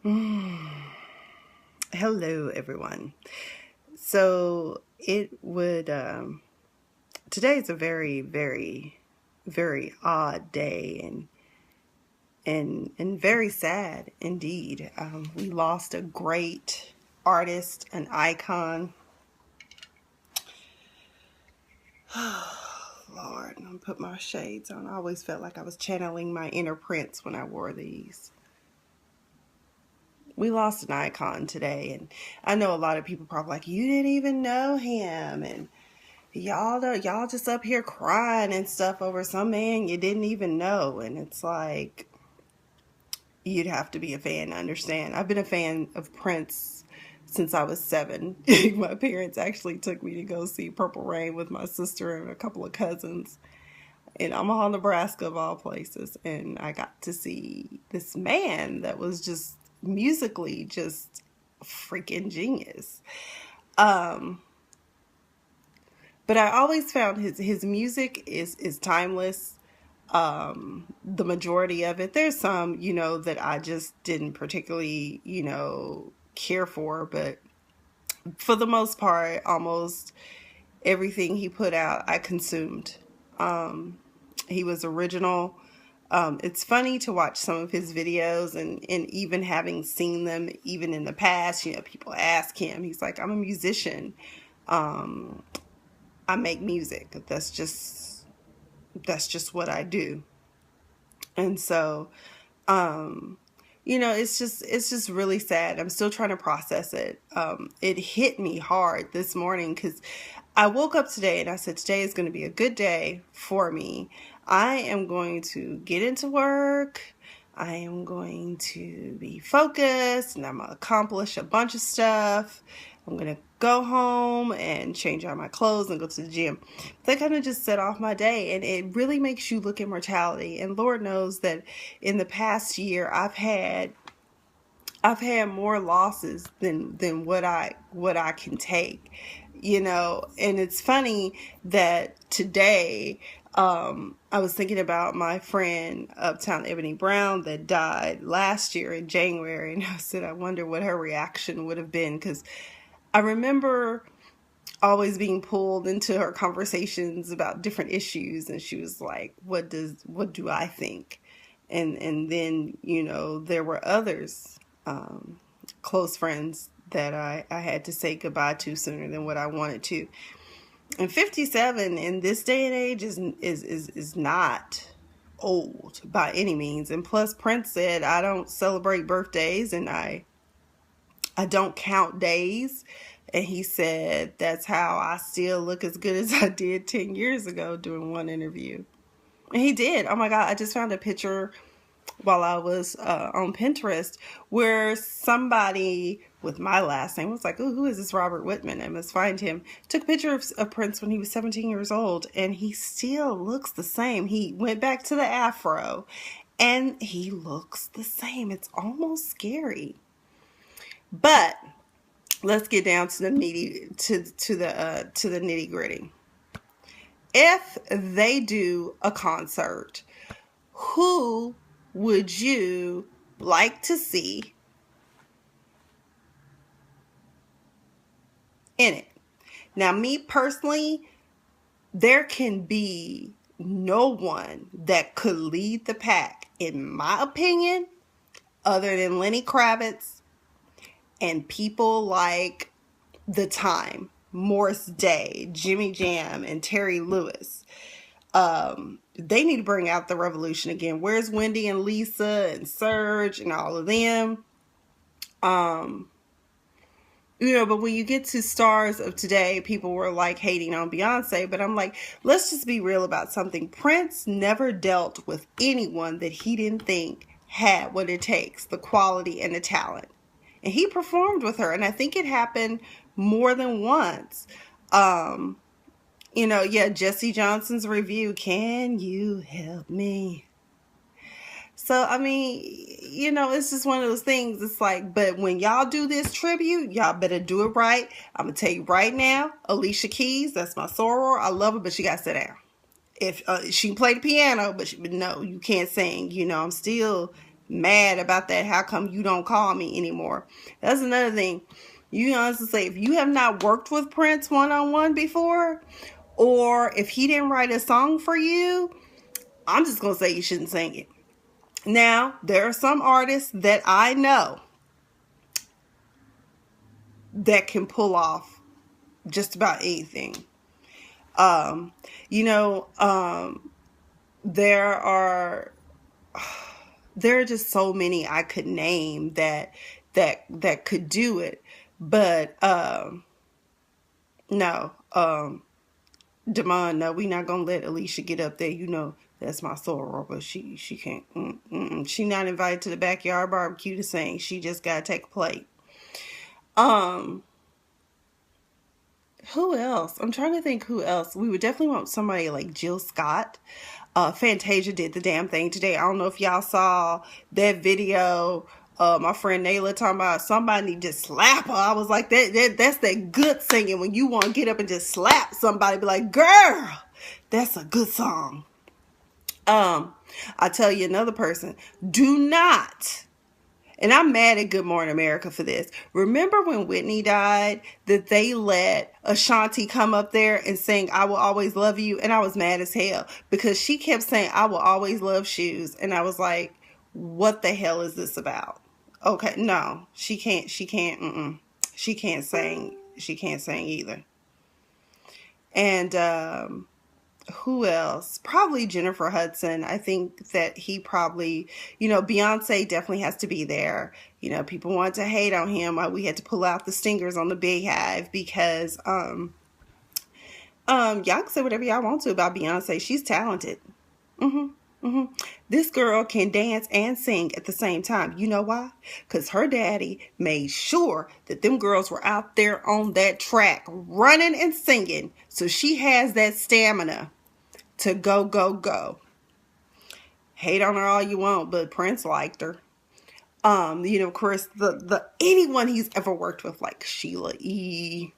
Hello, everyone. So today is a very, very, very odd day and very sad indeed. We lost a great artist, an icon. Lord, I'm gonna put my shades on. I always felt like I was channeling my inner Prince when I wore these. We lost an icon today, and I know a lot of people probably like, you didn't even know him, and y'all just up here crying and stuff over some man you didn't even know. And it's like, you'd have to be a fan to understand. I've been a fan of Prince since I was 7. My parents actually took me to go see Purple Rain with my sister and a couple of cousins in Omaha, Nebraska, of all places. And I got to see this man that was just musically just freaking genius. Um, but I always found his music is timeless. The majority of it. There's some, that I just didn't particularly, care for, but for the most part, almost everything he put out, I consumed. He was original. It's funny to watch some of his videos and even having seen them even in the past, people ask him, he's like, I'm a musician. I make music. That's just what I do. And so, it's just really sad. I'm still trying to process it. It hit me hard this morning because I woke up today and I said, today is going to be a good day for me. I am going to get into work. I am going to be focused and I'm going to accomplish a bunch of stuff. I'm going to go home and change out my clothes and go to the gym. That kind of just set off my day, and it really makes you look at mortality. And Lord knows that in the past year I've had more losses than what I can take, and it's funny that today I was thinking about my friend Uptown Ebony Brown that died last year in January, and I said I wonder what her reaction would have been, because I remember always being pulled into her conversations about different issues, and she was like, what do I think? And then, there were others, close friends that I had to say goodbye to sooner than what I wanted to. And 57 in this day and age is not old by any means. And plus, Prince said, I don't celebrate birthdays and I don't count days. And he said, that's how I still look as good as I did 10 years ago doing one interview. And he did. Oh my God, I just found a picture while I was on Pinterest where somebody with my last name was like, oh, who is this Robert Whitman? I must find him. Took a picture of Prince when he was 17 years old, and he still looks the same. He went back to the afro, and he looks the same. It's almost scary. But let's get down to the nitty gritty. If they do a concert, who would you like to see in it? Now, me personally, there can be no one that could lead the pack, in my opinion, other than Lenny Kravitz and people like The Time, Morris Day, Jimmy Jam, and Terry Lewis. They need to bring out the revolution again. Where's Wendy and Lisa and Serge and all of them? But when you get to stars of today, people were like hating on Beyonce, but I'm like, let's just be real about something. Prince never dealt with anyone that he didn't think had what it takes, the quality and the talent. And he performed with her, and I think it happened more than once. Jesse Johnson's review, can you help me? So, I mean, it's just one of those things. It's like, but when y'all do this tribute, y'all better do it right. I'm going to tell you right now, Alicia Keys, that's my soror. I love her, but she got to sit down. If she can play the piano, but no, you can't sing. I'm still mad about that. How come you don't call me anymore? That's another thing. You honestly say, if you have not worked with Prince one-on-one before, or if he didn't write a song for you, I'm just going to say you shouldn't sing it. Now, there are some artists that I know that can pull off just about anything. You know, there are just so many I could name that could do it, but no, Damon, no, we not gonna let Alicia get up there. You know that's my soror, but she can't. She not invited to the backyard barbecue to sing. She just gotta take a plate. Who else? I'm trying to think who else. We would definitely want somebody like Jill Scott. Fantasia did the damn thing today. I don't know if y'all saw that video. My friend Nayla talking about somebody just slap her. I was like, that's that good singing when you want to get up and just slap somebody. Be like, girl, that's a good song. I tell you another person, do not. And I'm mad at Good Morning America for this. Remember when Whitney died, that they let Ashanti come up there and sing I Will Always Love You? And I was mad as hell because she kept saying I will always love shoes. And I was like, what the hell is this about? Okay, no, she can't sing. She can't sing either. And who else? Probably Jennifer Hudson. I think that he probably, Beyonce definitely has to be there. People want to hate on him. We had to pull out the stingers on the Beehive because, y'all can say whatever y'all want to about Beyonce. She's talented. This girl can dance and sing at the same time. You know why? Because her daddy made sure that them girls were out there on that track running and singing. So she has that stamina to go, go, go. Hate on her all you want, but Prince liked her. Of course, the anyone he's ever worked with, like Sheena Easton.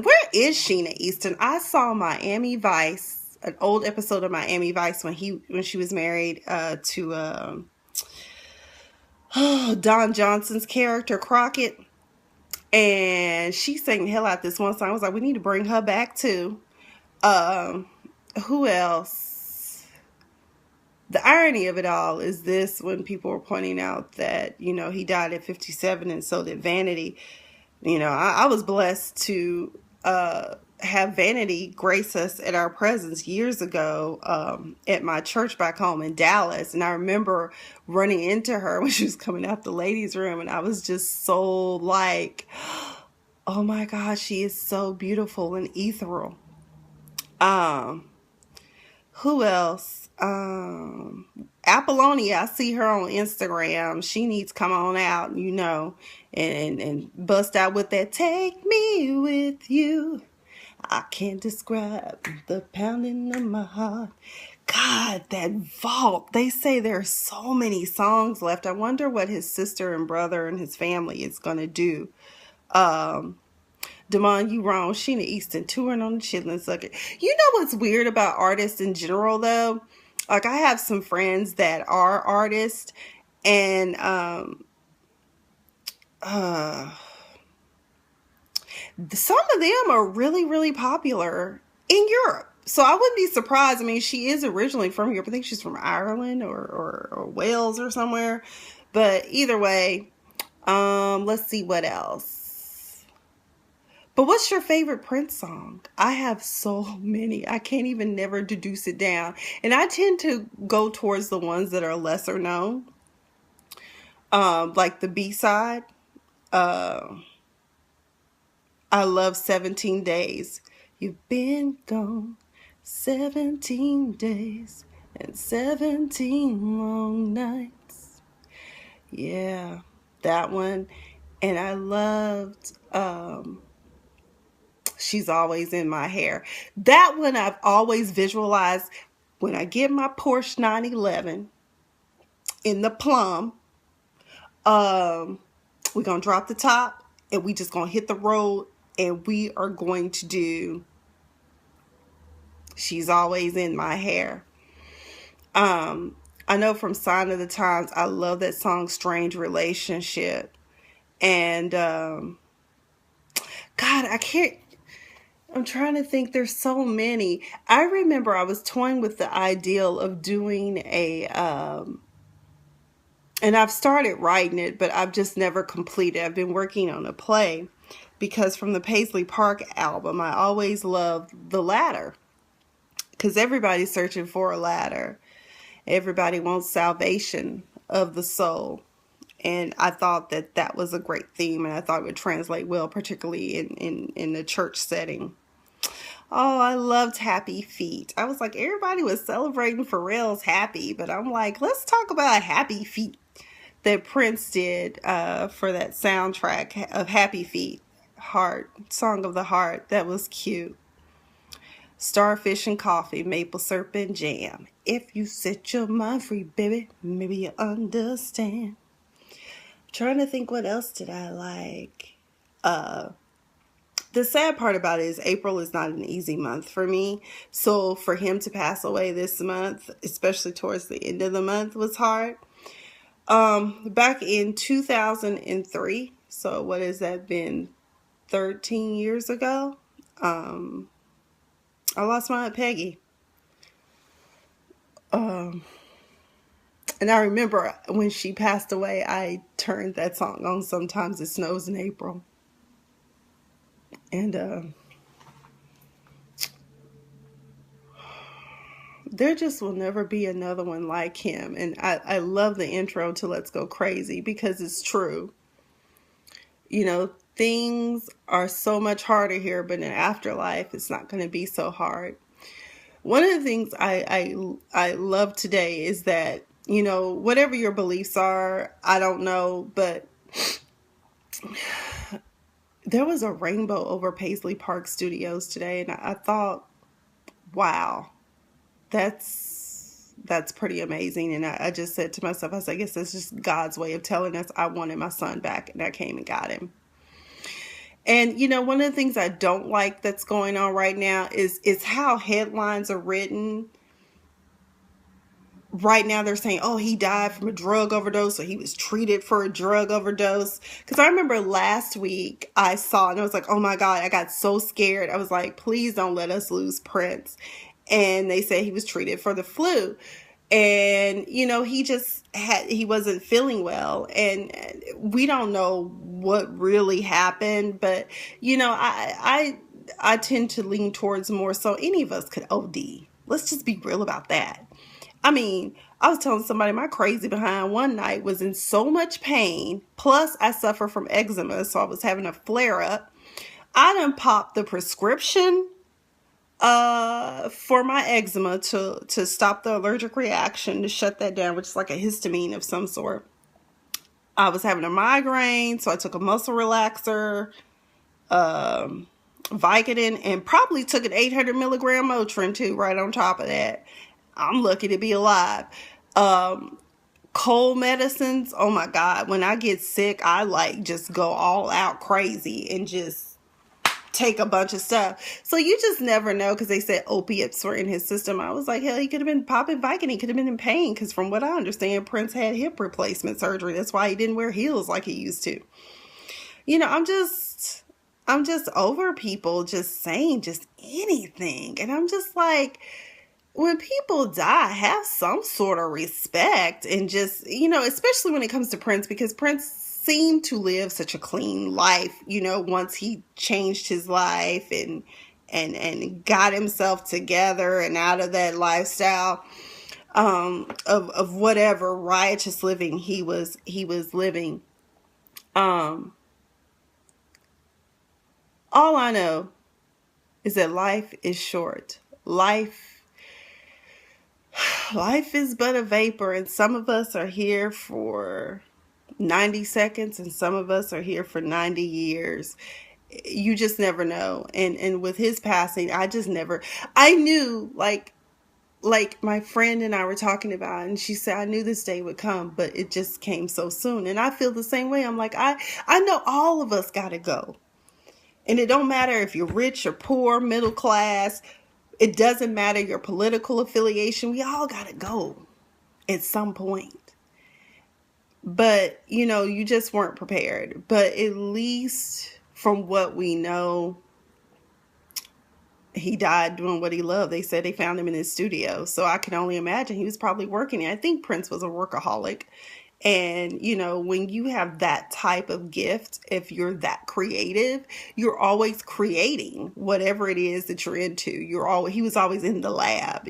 Where is Sheena Easton? I saw Miami Vice, an old episode of Miami Vice when she was married to Don Johnson's character Crockett, and she sang the hell out this one song. I was like, we need to bring her back too. Who else? The irony of it all is this: when people were pointing out that he died at 57 and so did Vanity. I was blessed to have Vanity grace us at our presence years ago at my church back home in Dallas. And I remember running into her when she was coming out the ladies' room, and I was just so like, oh my gosh, she is so beautiful and ethereal. Who else? Apollonia, I see her on Instagram. She needs to come on out, and bust out with that "Take Me With You." I can't describe the pounding of my heart. God, that vault. They say there are so many songs left. I wonder what his sister and brother and his family is going to do. Damon, you wrong. Sheena Easton touring on the Chitlin Circuit. You know what's weird about artists in general, though? Like, I have some friends that are artists, and some of them are really, really popular in Europe. So I wouldn't be surprised. I mean, she is originally from Europe. I think she's from Ireland or Wales or somewhere. But either way, let's see what else. But what's your favorite Prince song? I have so many. I can't even never deduce it down. And I tend to go towards the ones that are lesser known. Like the B-side. I love 17 Days. You've been gone 17 days and 17 long nights. Yeah, that one. And I loved She's Always in My Hair. That one I've always visualized when I get my Porsche 911 in the plum. We're going to drop the top and we just going to hit the road, and we are going to do She's Always in My Hair. I I know from Sign of the Times, I love that song Strange Relationship. And God, I'm trying to think, there's so many. I remember I was toying with the ideal of doing and I've started writing it, but I've just never completed. I've been working on a play because from the Paisley Park album, I always loved The Ladder, because everybody's searching for a ladder. Everybody wants salvation of the soul. And I thought that that was a great theme, and I thought it would translate well, particularly in the church setting. Oh, I loved Happy Feet. I was like, everybody was celebrating Pharrell's Happy, but I'm like, let's talk about Happy Feet that Prince did for that soundtrack of Happy Feet, Heart, Song of the Heart. That was cute. Starfish and coffee, maple syrup and jam. If you set your mind free, baby, maybe you understand. I'm trying to think, what else did I like? The sad part about it is April is not an easy month for me. So for him to pass away this month, especially towards the end of the month, was hard. Back in 2003, so what has that been, 13 years ago? I lost my Aunt Peggy. And I remember when she passed away, I turned that song on, Sometimes It Snows in April. And there just will never be another one like him. And I love the intro to Let's Go Crazy, because it's true. You know, things are so much harder here, but in afterlife, it's not going to be so hard. One of the things I love today is that, you know, whatever your beliefs are, I don't know, but there was a rainbow over Paisley Park Studios today, and I thought, wow, that's pretty amazing. And I just said to myself, I said, I guess that's just God's way of telling us I wanted my son back, and I came and got him. And, you know, one of the things I don't like that's going on right now is how headlines are written. Right now they're saying, oh, he died from a drug overdose, or he was treated for a drug overdose. Because I remember last week I saw, and I was like, oh my God, I got so scared. I was like, please don't let us lose Prince. And they said he was treated for the flu. And, you know, he wasn't feeling well, and we don't know what really happened, but, you know, I tend to lean towards more so any of us could OD. Let's just be real about that. I mean, I was telling somebody my crazy behind one night was in so much pain, plus I suffer from eczema, so I was having a flare up. I done popped the prescription for my eczema to stop the allergic reaction, to shut that down, which is like a histamine of some sort. I was having a migraine, so I took a muscle relaxer, Vicodin, and probably took an 800 milligram Motrin too, right on top of that. I'm lucky to be alive. Cold medicines, oh my God, when I get sick, I like just go all out crazy and just take a bunch of stuff. So you just never know, because they said opiates were in his system. I was like, hell, he could have been popping Vicodin. He could have been in pain, because from what I understand, Prince had hip replacement surgery. That's why he didn't wear heels like he used to. You know, I'm just over people just saying just anything. And I'm just like, when people die, have some sort of respect, and just, you know, especially when it comes to Prince, because Prince seemed to live such a clean life, you know, once he changed his life and got himself together and out of that lifestyle of whatever riotous living he was living. All I know is that life is short. Life is but a vapor, and some of us are here for 90 seconds, and some of us are here for 90 years. You just never know. And with his passing, I knew, like my friend and I were talking about, and she said, I knew this day would come, but it just came so soon. And I feel the same way. I'm like, I know all of us got to go. And it don't matter if you're rich or poor, middle class. It doesn't matter your political affiliation. We all got to go. at some point. But, you just weren't prepared. But at least from what we know, he died doing what he loved. They said they found him in his studio. So I can only imagine he was probably working. I think Prince was a workaholic. And, when you have that type of gift, if you're that creative, you're always creating whatever it is that you're into. He was always in the lab.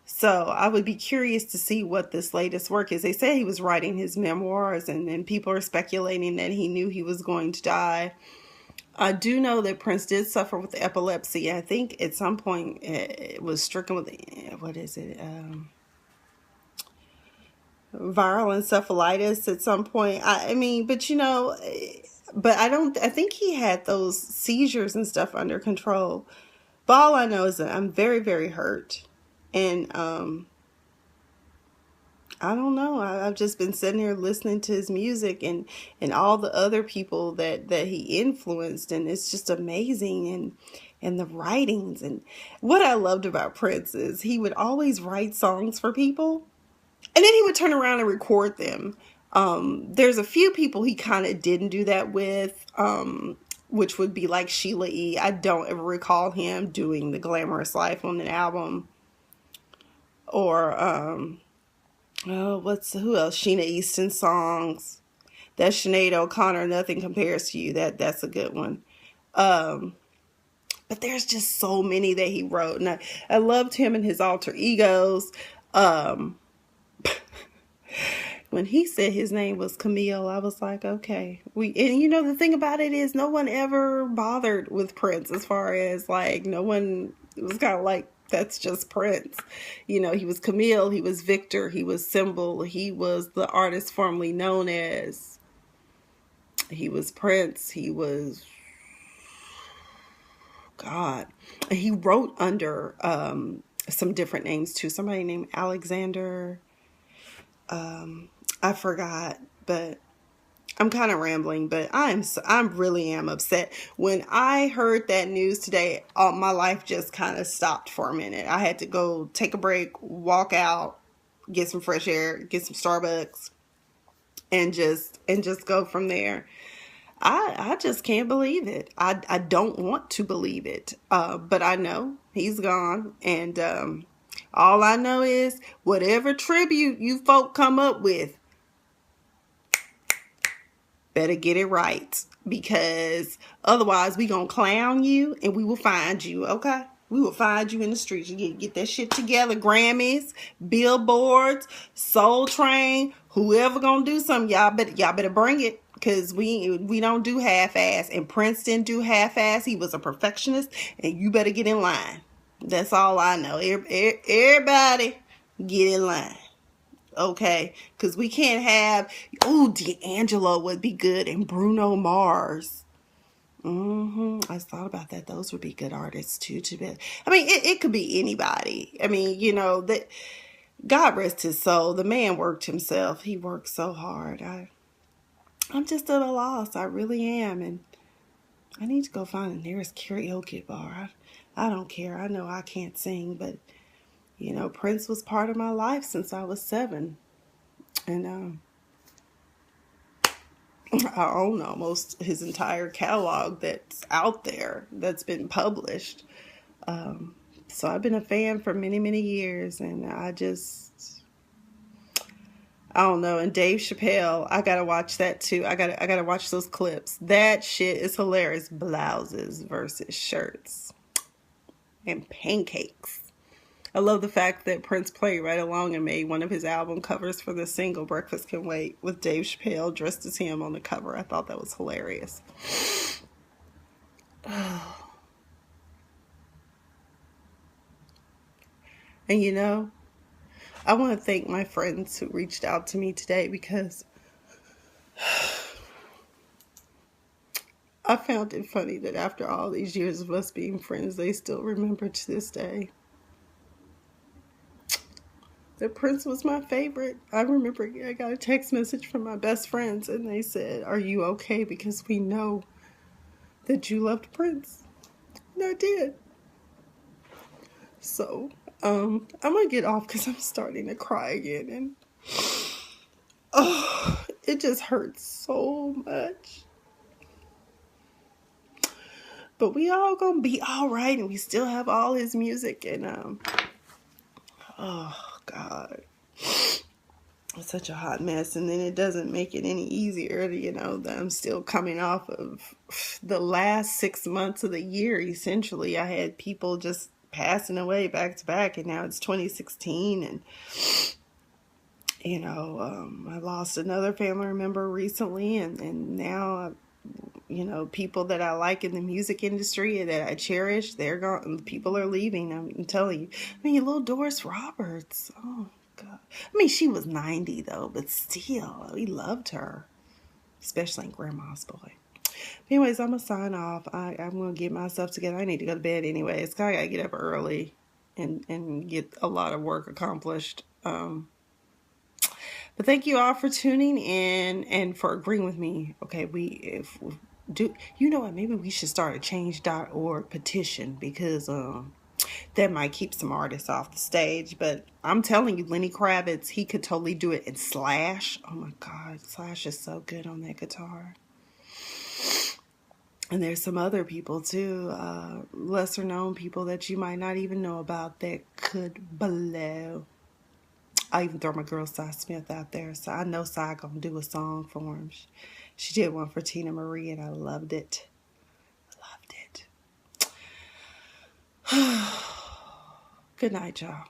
So I would be curious to see what this latest work is. They say he was writing his memoirs, and people are speculating that he knew he was going to die. I do know that Prince did suffer with epilepsy. I think at some point it was stricken with, what is it? Viral encephalitis at some point. I mean, but I think he had those seizures and stuff under control. But all I know is that I'm very, very hurt. And, I don't know. I've just been sitting here listening to his music and all the other people that he influenced, and it's just amazing. And the writings, and what I loved about Prince is he would always write songs for people, and then he would turn around and record them. There's a few people he kind of didn't do that with, which would be like Sheila E. I don't ever recall him doing The Glamorous Life on an album, or who else? Sheena Easton songs. That Sinead O'Connor, Nothing Compares to You. That's a good one. But there's just so many that he wrote, and I loved him and his alter egos. When he said his name was Camille, I was like, okay. The thing about it is no one ever bothered with Prince, as far as like no one. It was kind of like, that's just Prince. He was Camille, he was Victor, he was Symbol, he was the artist formerly known as. He was Prince, he was God. He wrote under some different names too. Somebody named Alexander. I forgot, but I'm kind of rambling, but I really am upset. When I heard that news today, my life just kind of stopped for a minute. I had to go take a break, walk out, get some fresh air, get some Starbucks, and just go from there. I just can't believe it. I don't want to believe it. But I know he's gone, and all I know is whatever tribute you folk come up with, better get it right, because otherwise we gonna clown you and we will find you, okay? We will find you in the streets. You get that shit together. Grammys, billboards, Soul Train, whoever gonna do something, y'all better bring it, because we don't do half-ass, and Prince didn't do half-ass. He was a perfectionist, and you better get in line. That's all I know. Everybody get in line. Okay, because we can't have, D'Angelo would be good, and Bruno Mars. I thought about that. Those would be good artists too. I mean, it could be anybody. I mean, that God rest his soul. The man worked himself. He worked so hard. I'm just at a loss. I really am, and I need to go find the nearest karaoke bar. I don't care. I know I can't sing, but Prince was part of my life since I was 7. And I own almost his entire catalog that's out there, that's been published. So I've been a fan for many, many years, and I don't know. And Dave Chappelle, I gotta watch that too. I gotta watch those clips. That shit is hilarious. Blouses versus shirts and pancakes. I love the fact that Prince played right along and made one of his album covers for the single Breakfast Can Wait, with Dave Chappelle dressed as him on the cover. I thought that was hilarious. And I want to thank my friends who reached out to me today, because I found it funny that after all these years of us being friends, they still remember to this day that Prince was my favorite. I remember I got a text message from my best friends, and they said, "Are you okay? Because we know that you loved Prince." And I did. So I'm gonna get off because I'm starting to cry again, and oh, it just hurts so much. But we all gonna be all right, and we still have all his music, and oh God, it's such a hot mess. And then it doesn't make it any easier, that I'm still coming off of the last 6 months of the year. Essentially, I had people just passing away back to back, and now it's 2016, and I lost another family member recently, and now, people that I like in the music industry and that I cherish, they're gone. People are leaving. I'm telling you. I mean, little Doris Roberts. Oh God. I mean, she was 90 though, but still, we loved her, especially in Grandma's Boy. Anyways, I'm gonna sign off. I'm gonna get myself together. I need to go to bed anyways. I gotta get up early and get a lot of work accomplished. But thank you all for tuning in and for agreeing with me. Okay, if we do, what? Maybe we should start a change.org petition, because that might keep some artists off the stage. But I'm telling you, Lenny Kravitz, he could totally do it. And Slash, oh my God, Slash is so good on that guitar. And there's some other people too, lesser known people that you might not even know about that could blow. I even throw my girl Cy Smith out there, so I know Cy gonna do a song for him. She did one for Tina Marie, and I loved it. Loved it. Good night, y'all.